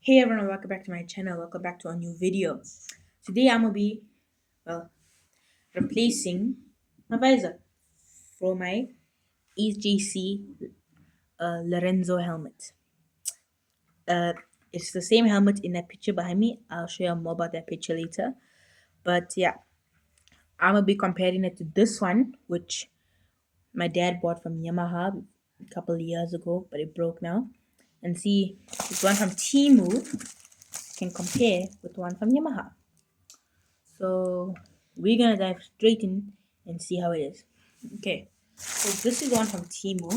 Hey everyone, welcome back to my channel. Welcome back to a new video. Today I'm gonna be replacing my visor for my HJC Lorenzo helmet. Uh, it's the same helmet in that picture behind me. I'll show you more about that picture later. But yeah, I'm gonna be comparing it to this one, which my dad bought from Yamaha a couple of years ago, but it broke now. And see, this one from Temu can compare with the one from Yamaha. So we're gonna dive straight in and see how it is. Okay, so this is one from Temu.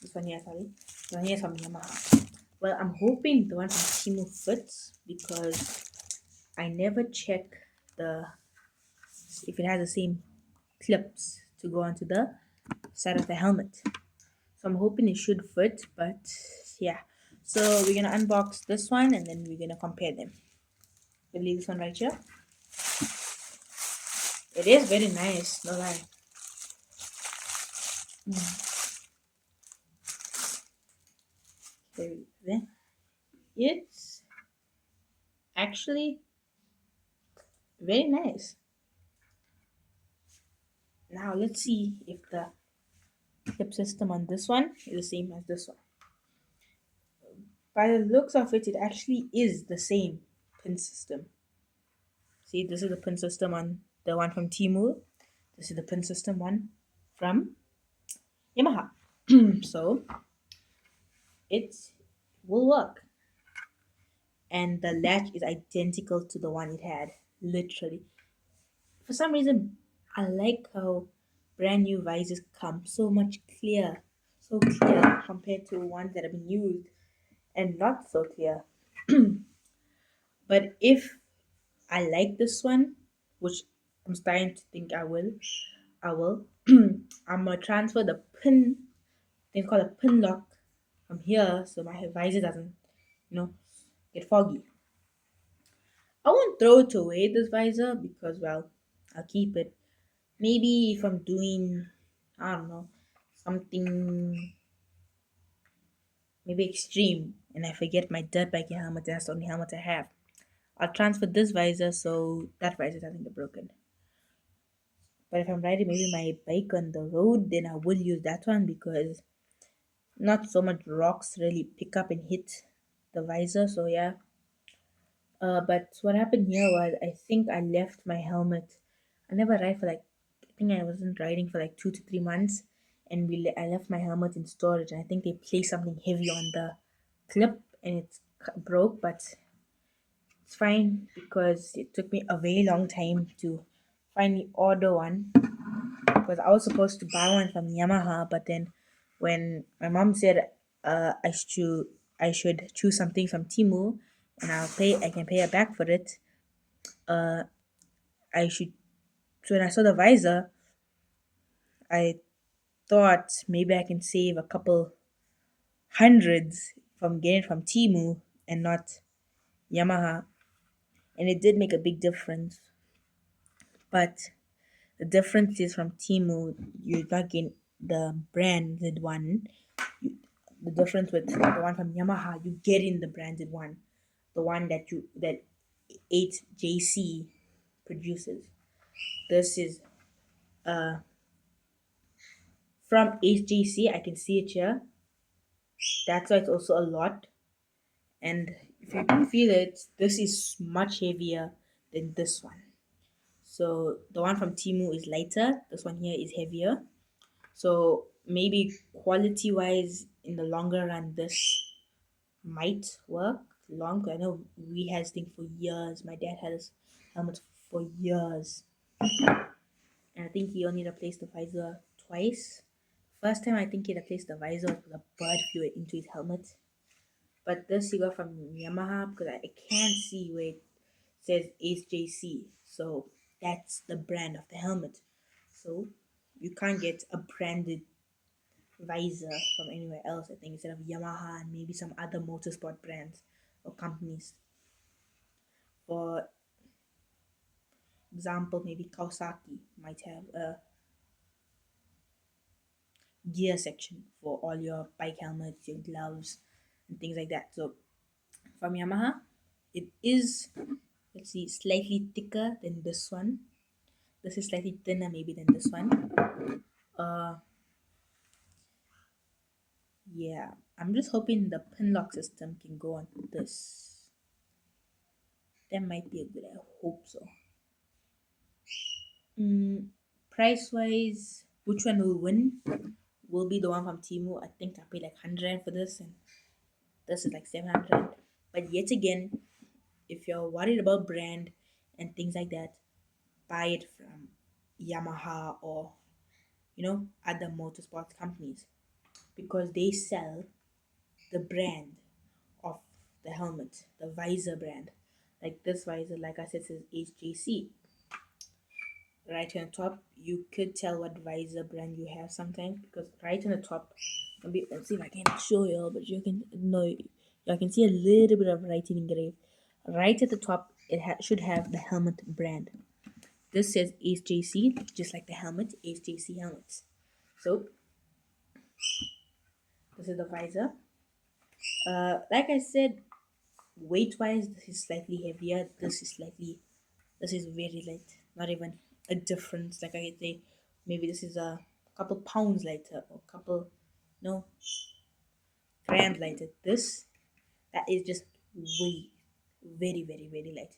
This one here, sorry. This one here is from Yamaha. Well, I'm hoping the one from Temu fits because I never check the if it has the same clips to go onto the side of the helmet. So I'm hoping it should fit, but yeah. So we're gonna unbox this one and then we're gonna compare them. We'll leave this one right here. It is very nice, no lie. There. It's actually very nice. Now let's see if the clip system on this one is the same as this one. By the looks of it, it actually is the same pin system. See, this is the pin system on the one from Temu. This is the pin system one from Yamaha. So it will work. And the latch is identical to the one it had, literally. For some reason, I like how brand new visors come so clear compared to ones that have been used and not so clear. But if I like this one, which I'm starting to think I will. I'm gonna transfer the pin, they call a pin lock from here so my visor doesn't, you know, get foggy. I won't throw it away this visor because well, I'll keep it. Maybe if I'm doing, I don't know, something maybe extreme and I forget my dirt biking helmet, that's the only helmet I have. I'll transfer this visor so that visor doesn't get broken. But if I'm riding maybe my bike on the road, then I will use that one because not so much rocks really pick up and hit the visor. So yeah. But what happened here was I think I left my helmet. I never ride for like I think I wasn't riding for like 2 to 3 months, and I left my helmet in storage. And I think they placed something heavy on the clip, and it broke. But it's fine because it took me a very long time to finally order one because I was supposed to buy one from Yamaha, but then when my mom said I should choose something from Timu and I can pay her back for it, I should so when I saw the visor, I thought maybe I can save a couple hundreds from getting it from Timu and not Yamaha. And it did make a big difference. But the difference is from Timu, you're not getting the branded one. The difference with the one from Yamaha, you get in the branded one, the one that 8JC produces. This is from 8JC. I can see it here. That's why it's also a lot. And if you can feel it, this is much heavier than this one. So the one from Timu is lighter. This one here is heavier. So maybe quality wise, in the longer run, this might work long. I know we had this thing for years. My dad had this helmet for years, and I think he only replaced the visor twice. First time I think he replaced the visor because a bird flew into his helmet. But this he got from Yamaha because I can't see where it says HJC. So that's the brand of the helmet. So you can't get a branded visor from anywhere else, I think, instead of Yamaha and maybe some other motorsport brands or companies. For example, maybe Kawasaki might have a gear section for all your bike helmets, your gloves, and things like that. So from Yamaha. It is, let's see, slightly thicker than this one. This is slightly thinner maybe than this one. Uh, yeah, I'm just hoping the pin lock system can go on this. That might be a good. I hope so. Mm, price wise, which one will win? Will be the one from Temu. I think I paid like 100 for this, and this is like 700. But yet again, if you're worried about brand and things like that, buy it from Yamaha or other motorsports companies because they sell the brand of the helmet, the visor brand. Like this visor, like I said, says HJC right on the top. You could tell what visor brand you have sometimes because right on the top, let's see if I can show you, but you can no, you can see a little bit of writing engraved. Right at the top, it should have the helmet brand. This says HJC, just like the helmet, HJC helmets. So this is the visor. Like I said, weight wise, this is slightly heavier. This is very light. Not even a difference. Like I could say, maybe this is a couple pounds lighter or couple, no, grams lighter. That is just way, very, very, very light.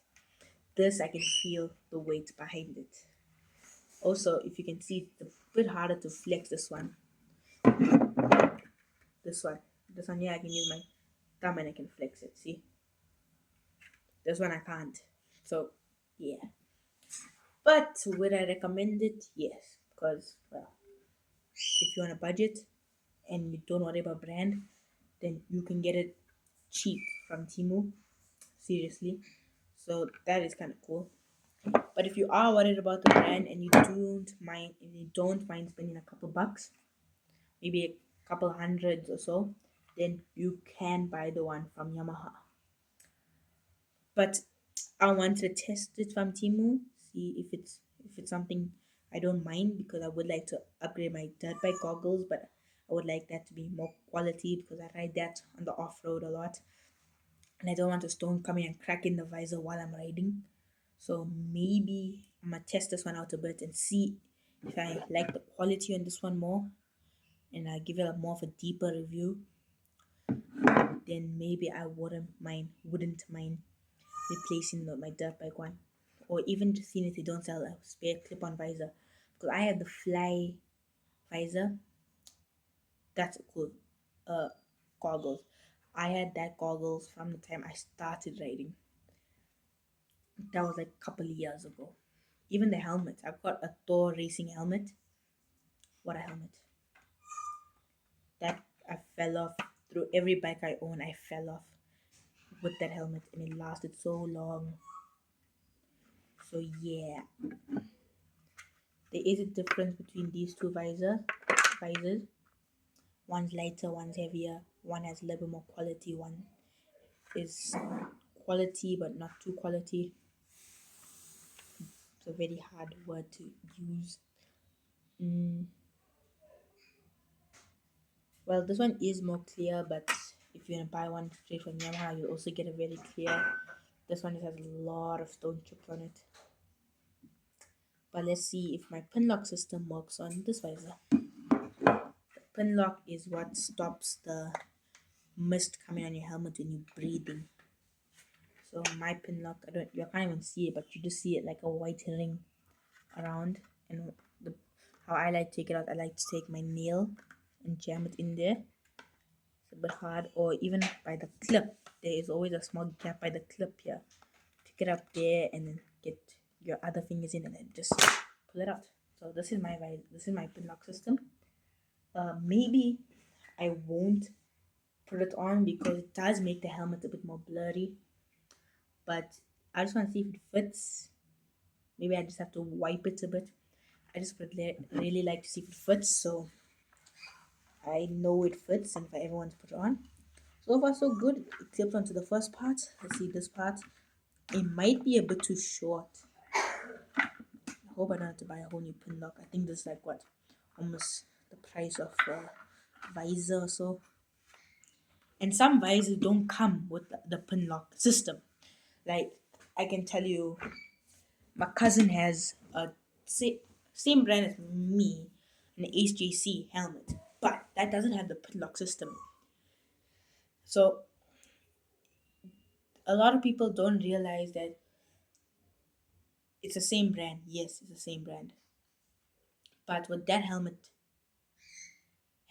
This, I can feel the weight behind it. Also, if you can see, it's a bit harder to flex this one. This one. This one, yeah, I can use my thumb and I can flex it. See? This one I can't. So, yeah. But would I recommend it? Yes. Because, well, if you're on a budget and you don't worry about brand, then you can get it cheap from Temu. Seriously. So that is kind of cool. But if you are worried about the brand and you don't mind spending a couple bucks, maybe a couple hundreds or so, then you can buy the one from Yamaha. But I want to test it from Timu, see if it's something I don't mind because I would like to upgrade my dirt bike goggles, but I would like that to be more quality because I ride that on the off road a lot, and I don't want a stone coming and cracking the visor while I'm riding. So maybe I'm gonna test this one out a bit and see if I like the quality on this one more, and I give it a more of a deeper review. Then maybe I wouldn't mind replacing my dirt bike one, or even just seeing if they don't sell a spare clip-on visor. Because I had the fly visor. That's cool. Uh, goggles. I had that goggles from the time I started riding. That was like a couple of years ago. Even the helmet. I've got a Thor racing helmet. What a helmet! That I fell off through every bike I own. I fell off with that helmet, and it lasted so long. So yeah, there is a difference between these two visors. One's lighter, one's heavier. One has a little bit more quality. One is quality but not too quality. It's a very hard word to use. Mm. Well, this one is more clear, but if you're gonna buy one straight from Yamaha, you also get a very clear. This one has a lot of stone chips on it. But let's see if my pin lock system works on this visor. The pin lock is what stops the mist coming on your helmet when you're breathing. So my pin lock, you can't even see it, but you just see it like a white ring around. And how I like to take it out, I like to take my nail and jam it in there. It's a bit hard, or even by the clip. There is always a small gap by the clip here. Pick it up there and then get your other fingers in and then just pull it out. So this is my pin lock system. Maybe I won't put it on because it does make the helmet a bit more blurry. But I just want to see if it fits. Maybe I just have to wipe it a bit. I just would really like to see if it fits, so I know it fits and if I ever want to put it on. So far so good. It clips onto the first part. Let's see this part. It might be a bit too short. I hope I don't have to buy a whole new pin lock. I think this is like what? Almost the price of a visor or so. And some visors don't come with the pin lock system. Like, I can tell you, my cousin has a same brand as me, an HJC helmet, but that doesn't have the pin lock system. So a lot of people don't realize that it's the same brand. Yes, it's the same brand, but what that helmet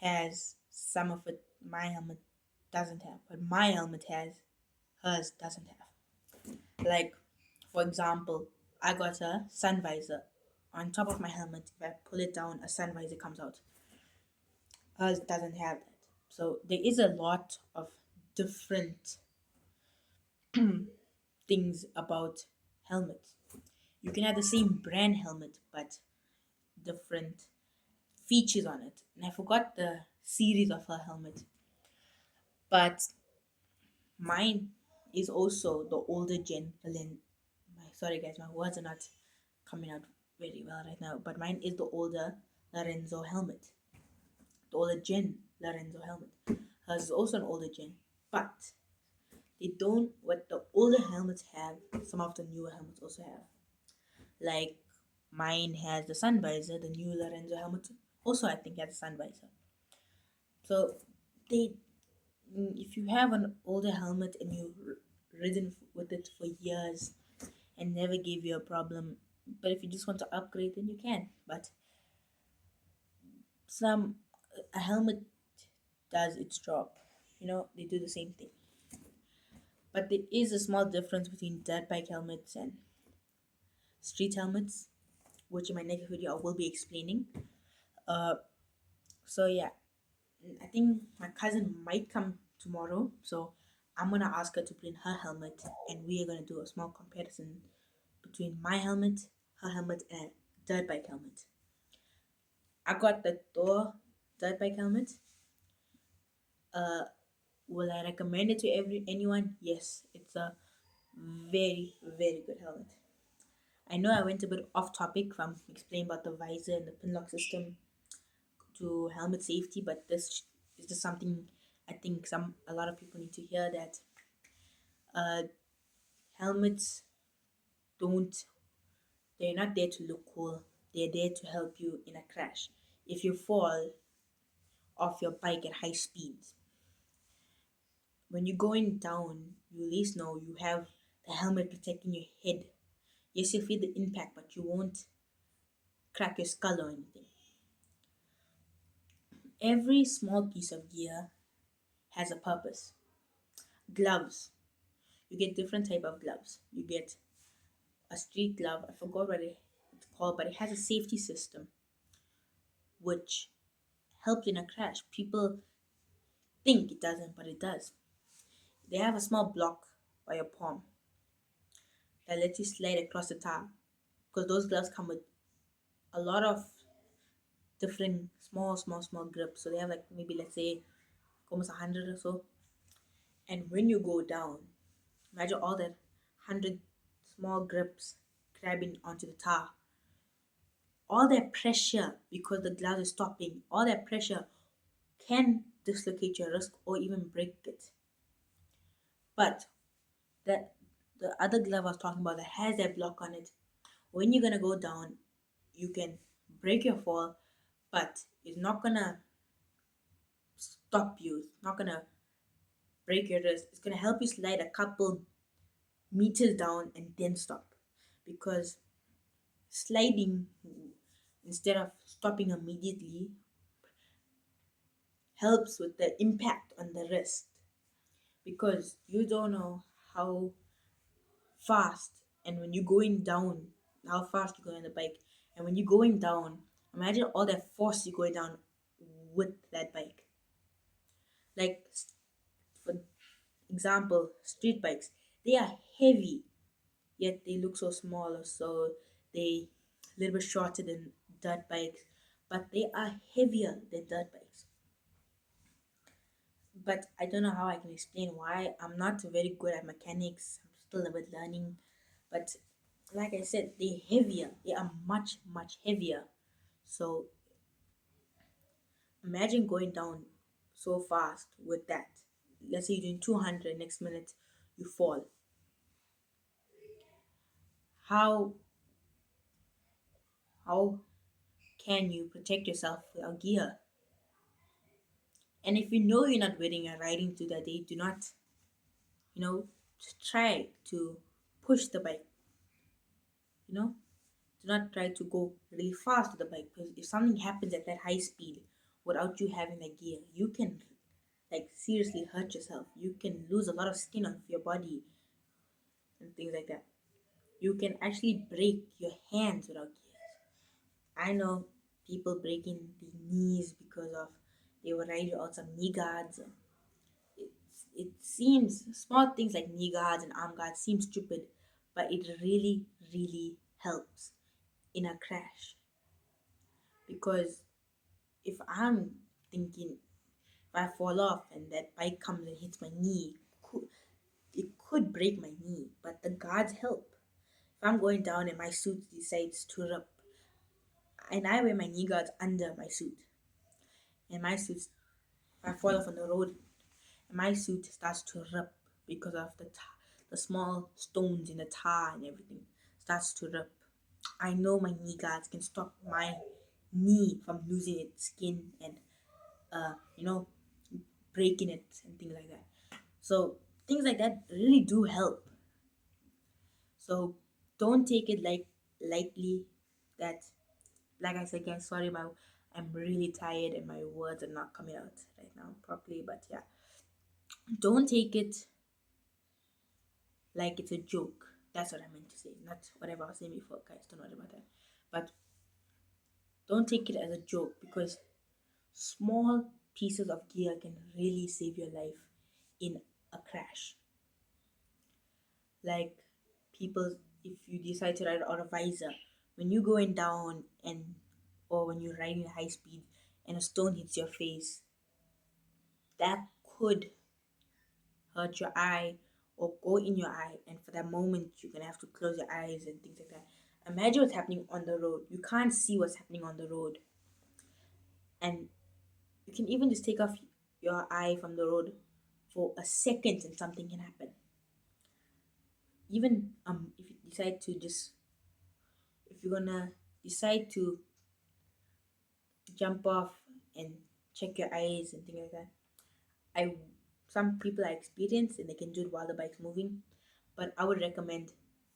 has, some of it my helmet doesn't have. But my helmet has, hers doesn't have. Like, for example, I got a sun visor on top of my helmet. If I pull it down, a sun visor comes out. Hers doesn't have that. So there is a lot of different things about helmets. You can have the same brand helmet, but different features on it. And I forgot the series of her helmet, but mine is also the older gen. Sorry guys, my words are not coming out very well right now. But mine is the older Lorenzo helmet, the older gen Lorenzo helmet. Hers is also an older gen, but they don't. What the older helmets have, some of the newer helmets also have. Like, mine has the sun visor. The new Lorenzo helmet also, I think, has a sun visor. So they, if you have an older helmet and you've ridden with it for years and never gave you a problem, but if you just want to upgrade, then you can. But some a helmet does its job. They do the same thing. But there is a small difference between dirt bike helmets and street helmets, which in my next video I will be explaining. Uh, so yeah, I think my cousin might come tomorrow, so I'm gonna ask her to bring her helmet, and we are gonna do a small comparison between my helmet, her helmet, and dirt bike helmet. I got the Thor dirt bike helmet. Uh, will I recommend it to anyone? Yes, it's a very very good helmet. I know I went a bit off topic from explaining about the visor and the pin lock system to helmet safety, but this is just something I think a lot of people need to hear, that uh, helmets don't they're not there to look cool. They're there to help you in a crash. If you fall off your bike at high speeds, when you're going down, you at least know you have the helmet protecting your head. Yes, you'll feel the impact, but you won't crack your skull or anything. Every small piece of gear has a purpose. Gloves. You get different type of gloves. You get a street glove. I forgot what it's called, but it has a safety system which helps in a crash. People think it doesn't, but it does. They have a small block by your palm that lets you slide across the tire, because those gloves come with a lot of different small grips. So they have, like, maybe, let's say, almost 100 or so. And when you go down, imagine all that 100 small grips grabbing onto the tire. All that pressure, because the glove is stopping, all that pressure can dislocate your wrist or even break it. But that the other glove I was talking about that has that block on it, when you're gonna go down, you can break your fall, but it's not gonna stop you. It's not gonna break your wrist. It's gonna help you slide a couple meters down and then stop. Because sliding instead of stopping immediately helps with the impact on the wrist, because you don't know how fast, and when you're going down, how fast you're going on the bike, and when you're going down, imagine all that force you're going down with that bike. Like, for example, street bikes, they are heavy, yet they look so small, or so they a little bit shorter than dirt bikes, but they are heavier than dirt bikes. But I don't know how I can explain why. I'm not very good at mechanics. I'm still a bit learning. But like I said, they're heavier. They are much, much heavier. So imagine going down so fast with that. let's say you're doing 200, next minute you fall. How how can you protect yourself without gear? And if you know you're not wearing a riding to that day, do not, you know, try to push the bike, you know. Do not try to go really fast with the bike, because if something happens at that high speed without you having the gear, you can like seriously hurt yourself. You can lose a lot of skin off your body and things like that. You can actually break your hands without gears. I know people breaking the knees because of they were riding out some knee guards. It seems small things like knee guards and arm guards seem stupid, but it really, really helps in a crash. Because if I'm thinking, if I fall off and that bike comes and hits my knee, it could break my knee, but the guards help. If I'm going down and my suit decides to rip, and I wear my knee guards under my suit, and my suit, if I fall off on the road, and my suit starts to rip because of the small stones in the tar and everything starts to rip. I know my knee guards can stop my knee from losing its skin and you know, breaking it and things like that. So things like that really do help. So don't take it like lightly. That, like I said, guys, sorry, my I'm really tired and my words are not coming out right now properly. But yeah, don't take it like it's a joke. That's what I meant to say, not whatever I was saying before, guys. Don't worry about that. But don't take it as a joke, because small pieces of gear can really save your life in a crash. Like people, if you decide to ride out a visor, when you're going down and or when you're riding at high speed and a stone hits your face, that could hurt your eye or go in your eye, and for that moment you're gonna have to close your eyes and things like that. Imagine what's happening on the road. You can't see what's happening on the road, and you can even just take off your eye from the road for a second and something can happen. Even if you decide to just if you're gonna decide to jump off and check your eyes and things like that. I Some people are experienced and they can do it while the bike's moving, but I would recommend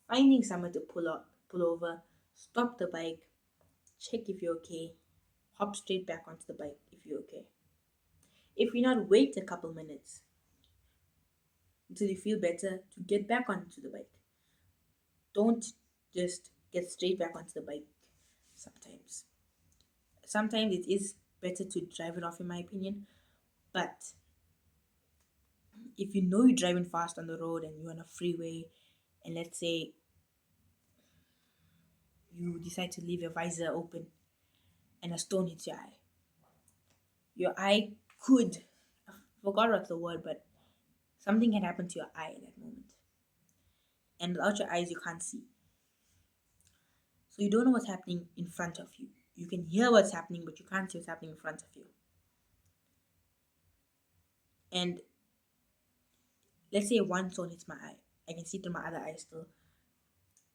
finding somewhere to pull over, stop the bike, check if you're okay, hop straight back onto the bike if you're okay. If you're not, wait a couple minutes until you feel better to get back onto the bike. Don't just get straight back onto the bike sometimes. Sometimes it is better to drive it off, in my opinion, but if you know you're driving fast on the road and you're on a freeway, and let's say you decide to leave your visor open and a stone hits your eye could, I forgot what's the word, but something can happen to your eye at that moment. And without your eyes, you can't see. So you don't know what's happening in front of you. You can hear what's happening, but you can't see what's happening in front of you. And let's say one stone hits my eye. I can see through my other eye still.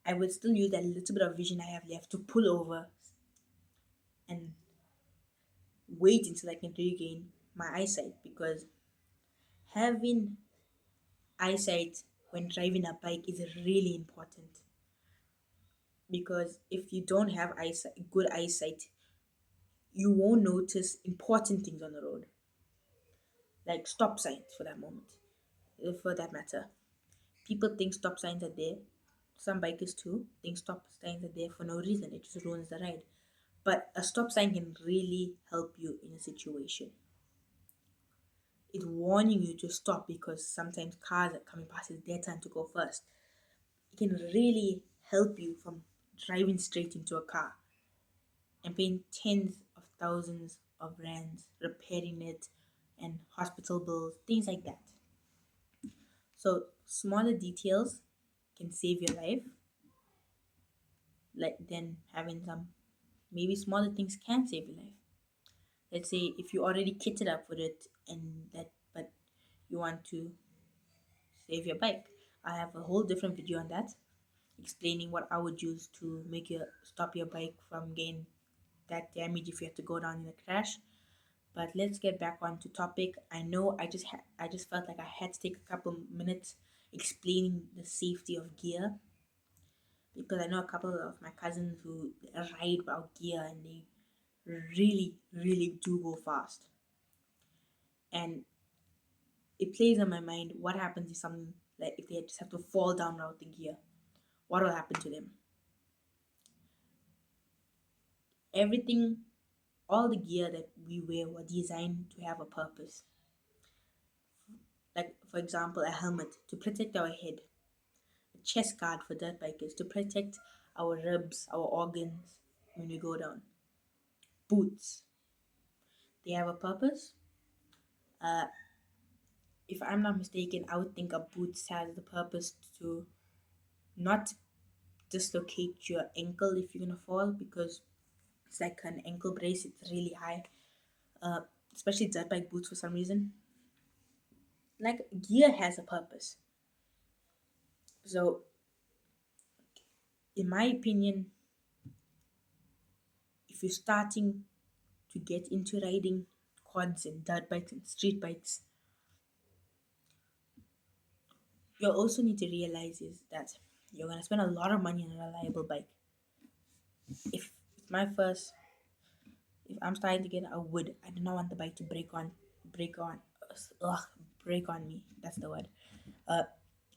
I would still use that little bit of vision I have left to pull over and wait until I can regain my eyesight, because having eyesight when driving a bike is really important. Because if you don't have eyesight, good eyesight, you won't notice important things on the road, like stop signs for that moment, for that matter. People think stop signs are there. Some bikers too think stop signs are there for no reason. It just ruins the ride. But a stop sign can really help you in a situation. It's warning you to stop because sometimes cars are coming past, it's their time to go first. It can really help you from driving straight into a car and paying tens of thousands of rands repairing it and hospital bills, things like that. So smaller details can save your life, like then having some maybe smaller things can save your life. Let's say if you already kitted up with it and that, but you want to save your bike. I have a whole different video on that, explaining what I would use to make your stop your bike from getting that damage if you have to go down in a crash. But let's get back on to topic. I know I just felt like I had to take a couple minutes explaining the safety of gear, because I know a couple of my cousins who ride without gear and they really do go fast. And it plays on my mind, what happens if something, like if they just have to fall down without the gear, what will happen to them? Everything, all the gear that we wear were designed to have a purpose. Like, for example, a helmet to protect our head, a chest guard for dirt bikers to protect our ribs, our organs when we go down. Boots, they have a purpose. Uh, if I'm not mistaken, I would think a boots has the purpose to not dislocate your ankle if you're gonna fall, because it's like an ankle brace. It's really high, uh, especially dirt bike boots for some reason. Like, gear has a purpose. So, in my opinion, if you're starting to get into riding quads and dirt bikes and street bikes, you also need to realize is that you're gonna spend a lot of money on a reliable bike. If it's my first, if I'm starting to get a wood, I do not want the bike to break on, ugh, break on me. That's the word. Uh,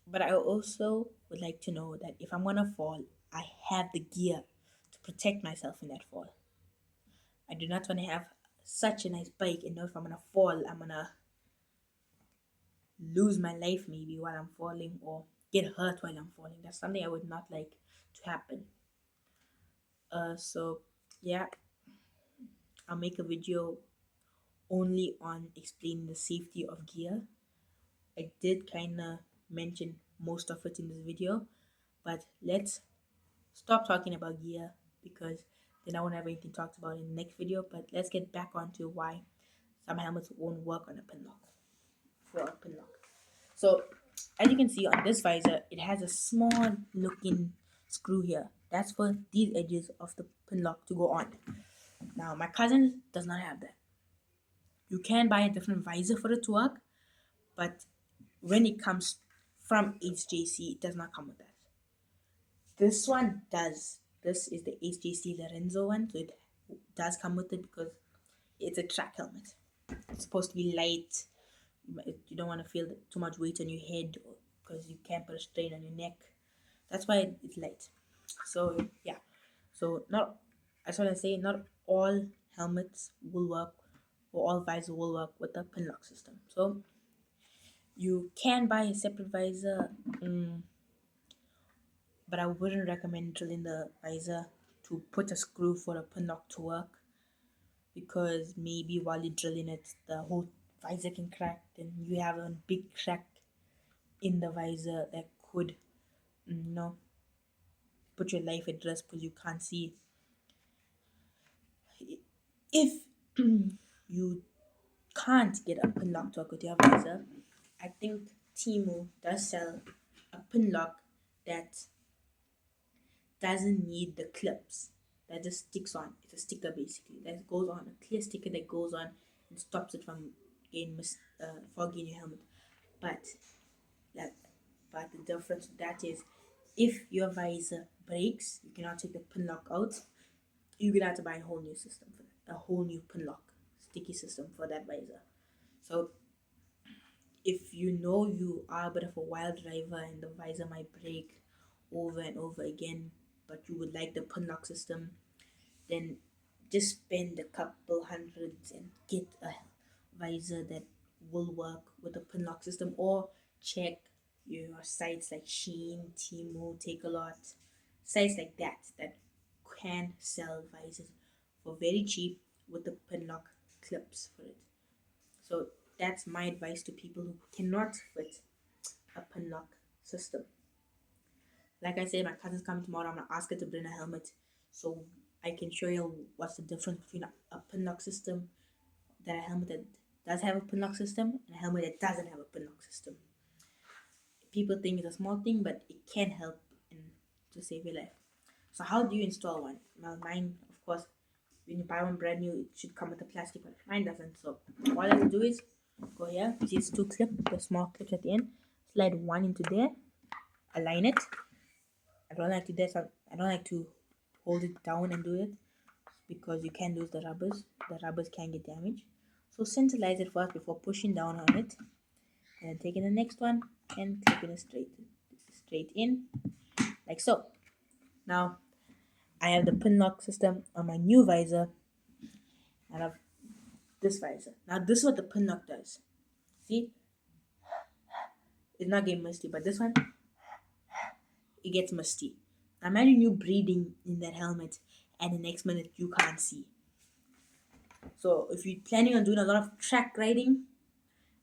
but I also would like to know that if I'm gonna fall, I have the gear to protect myself in that fall. I do not want to have such a nice bike and know if I'm gonna fall, I'm gonna lose my life maybe while I'm falling, or get hurt while I'm falling. That's something I would not like to happen. So yeah, I'll make a video only on explaining the safety of gear. I did kind of mention most of it in this video, but let's stop talking about gear, because then I won't have anything talked about in the next video. But let's get back onto why some helmets won't work on a pin lock, for a pin lock. So as you can see on this visor, it has a small looking screw here. That's for these edges of the pin lock to go on. Now my cousin does not have that. You can buy a different visor for it to work, but when it comes from HJC, it does not come with that. This one does. This is the HJC Lorenzo one, so it does come with it because it's a track helmet. It's supposed to be light. You don't want to feel too much weight on your head, because you can't put a strain on your neck. That's why it's light. So yeah. So not, I just want to say, not all helmets will work, or all visors will work with the pin lock system. So you can buy a separate visor, but I wouldn't recommend drilling the visor to put a screw for a pin lock to work, because maybe while you're drilling it, the whole visor can crack. Then you have a big crack in the visor that could, you know, put your life at risk, because you can't see. If you can't get a pin lock to work with your visor, I think Temu does sell a pin lock that doesn't need the clips, that just sticks on. It's a sticker basically that goes on, a clear sticker that goes on and stops it from getting foggy in your helmet. But that, but the difference with that is, if your visor breaks, you cannot take the pin lock out. You're gonna have to buy a whole new system for that, a whole new pin lock sticky system for that visor. So if you know you are a bit of a wild driver and the visor might break over and over again, but you would like the pin lock system, then just spend a couple hundreds and get a visor that will work with a pin lock system, or check your sites like Sheen, Temu, Take a Lot, sites like that that can sell visors for very cheap with the pin lock clips for it. So that's my advice to people who cannot fit a pin lock system. Like I said, my cousin's coming tomorrow. I'm gonna ask her to bring a helmet so I can show you what's the difference between a pin lock system, that a helmet that does have a pin lock system and a helmet that doesn't have a pin lock system. People think it's a small thing, but it can help in, to save your life. So how do you install one? Well, mine, of course, when you buy one brand new, it should come with a plastic, but mine doesn't. So all I have to do is go here, these two clips, the small clips at the end, slide one into there, align it. I don't like to do that. I don't like to hold it down and do it because you can lose the rubbers. The rubbers can get damaged. So centralize it first before pushing down on it, and then taking the next one and clipping it straight in, like so. Now I have the pin lock system on my new visor, and I've this visor. Now this is what the pin lock does. See, it's not getting musty, but this one it gets musty. Now imagine you breathing in that helmet, and the next minute you can't see. So if you're planning on doing a lot of track riding,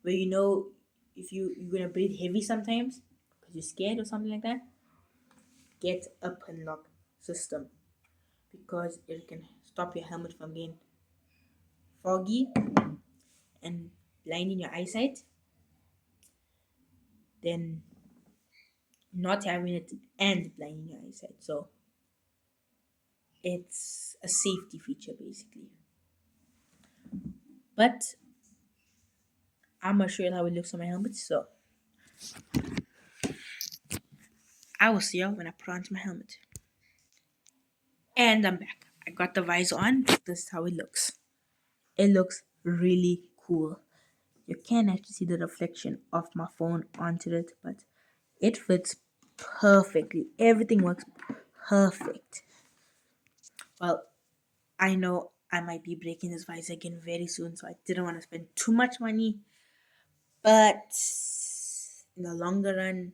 where you know if you're gonna breathe heavy sometimes because you're scared or something like that, get a pin lock system because it can stop your helmet from being foggy and blinding your eyesight. Then not having it and blinding your eyesight. So it's a safety feature basically. But I'm gonna show you how it looks on my helmet. So I will see you when I put on my helmet. And I'm back. I got the visor on. This is how it looks. It looks really cool. You can actually see the reflection of my phone onto it, but it fits perfectly. Everything works perfect. Well, I know I might be breaking this visor again very soon, so I didn't want to spend too much money. But in the longer run,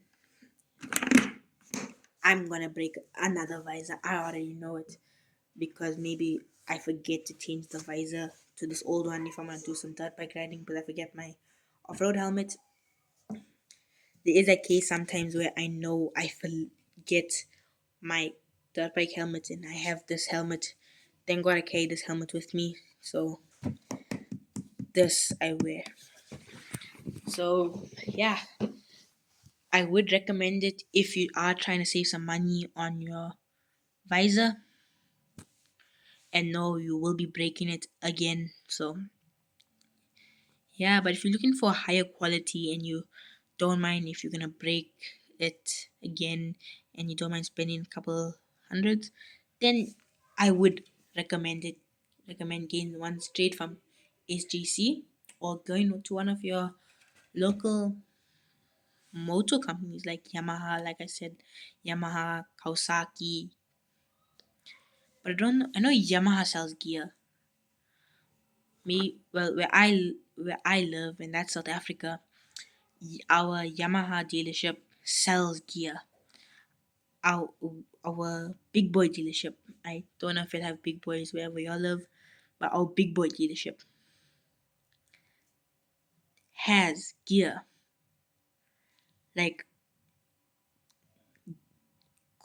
I'm gonna break another visor. I already know it because maybe I forget to change the visor to this old one if I'm gonna do some dirt bike riding, but I forget my off-road helmet. There is a case sometimes where I know I forget my dirt bike helmet and I have this helmet. Thank God I carry this helmet with me, so this I wear. So yeah, I would recommend it if you are trying to save some money on your visor and know you will be breaking it again. So yeah, but if you're looking for higher quality and you don't mind if you're gonna break it again and you don't mind spending a couple hundreds, then I would recommend it. Recommend getting one straight from SGC or going to one of your local motor companies like Yamaha, like I said, Yamaha, Kawasaki. But I don't know. I know Yamaha sells gear. Me, well, where I live, and that's South Africa. Our Yamaha dealership sells gear. Our our big boy dealership. I don't know if it have big boys wherever y'all live, but our big boy dealership has gear, like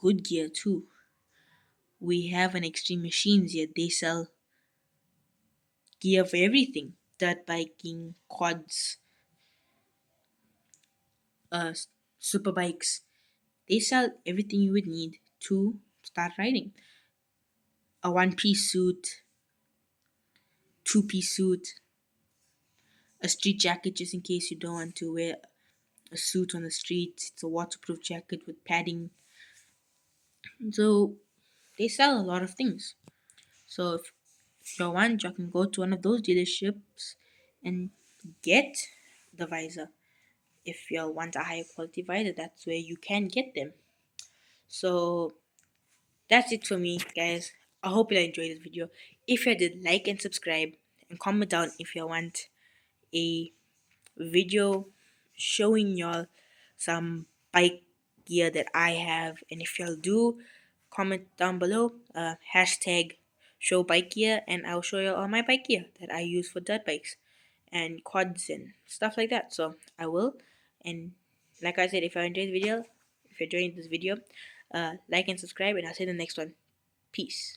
good gear too. We have an Extreme Machines here. They sell gear for everything: dirt biking, quads, uh, super bikes. They sell everything you would need to start riding. A one-piece suit, two-piece suit, a street jacket just in case you don't want to wear a suit on the street. It's a waterproof jacket with padding. So they sell a lot of things. So if you want, you can go to one of those dealerships and get the visor. If you want a higher quality visor, that's where you can get them. So that's it for me, guys. I hope you enjoyed this video. If you did, like and subscribe and comment down if you want a video showing y'all some bike gear that I have, and if y'all do, comment down below hashtag show bike gear, and I'll show you all my bike gear that I use for dirt bikes and quads and stuff like that. So I will, and like I said, if you enjoyed the video, if you're enjoying this video, like and subscribe, and I'll see you in the next one. Peace.